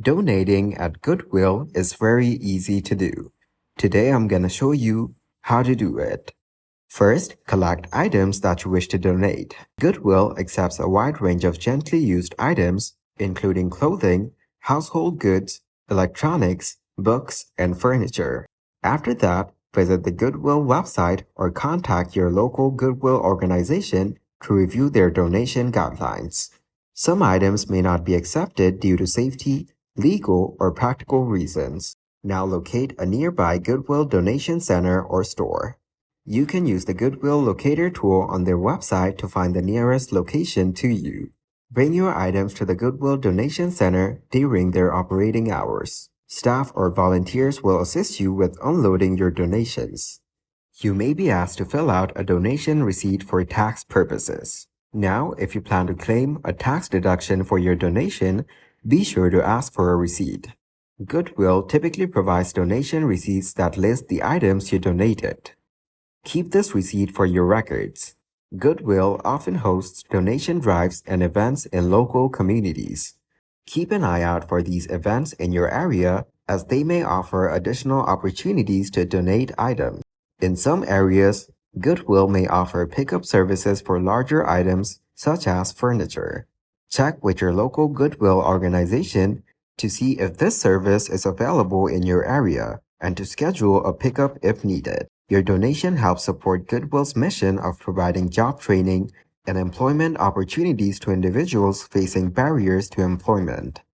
Donating at Goodwill is very easy to do. Today I'm going to show you how to do it. First, collect items that you wish to donate. Goodwill accepts a wide range of gently used items, including clothing, household goods, electronics, books, and furniture. After that, visit the Goodwill website or contact your local Goodwill organization to review their donation guidelines. Some items may not be accepted due to safety, legal, or practical reasons. Now locate a nearby Goodwill donation center or store. You can use the Goodwill locator tool on their website to find the nearest location to you. Bring your items to the Goodwill donation center during their operating hours. Staff or volunteers will assist you with unloading your donations. You may be asked to fill out a donation receipt for tax purposes. Now, if you plan to claim a tax deduction for your donation, be sure to ask for a receipt. Goodwill typically provides donation receipts that list the items you donated. Keep this receipt for your records. Goodwill often hosts donation drives and events in local communities. Keep an eye out for these events in your area as they may offer additional opportunities to donate items. In some areas, Goodwill may offer pickup services for larger items such as furniture. Check with your local Goodwill organization to see if this service is available in your area and to schedule a pickup if needed. Your donation helps support Goodwill's mission of providing job training and employment opportunities to individuals facing barriers to employment.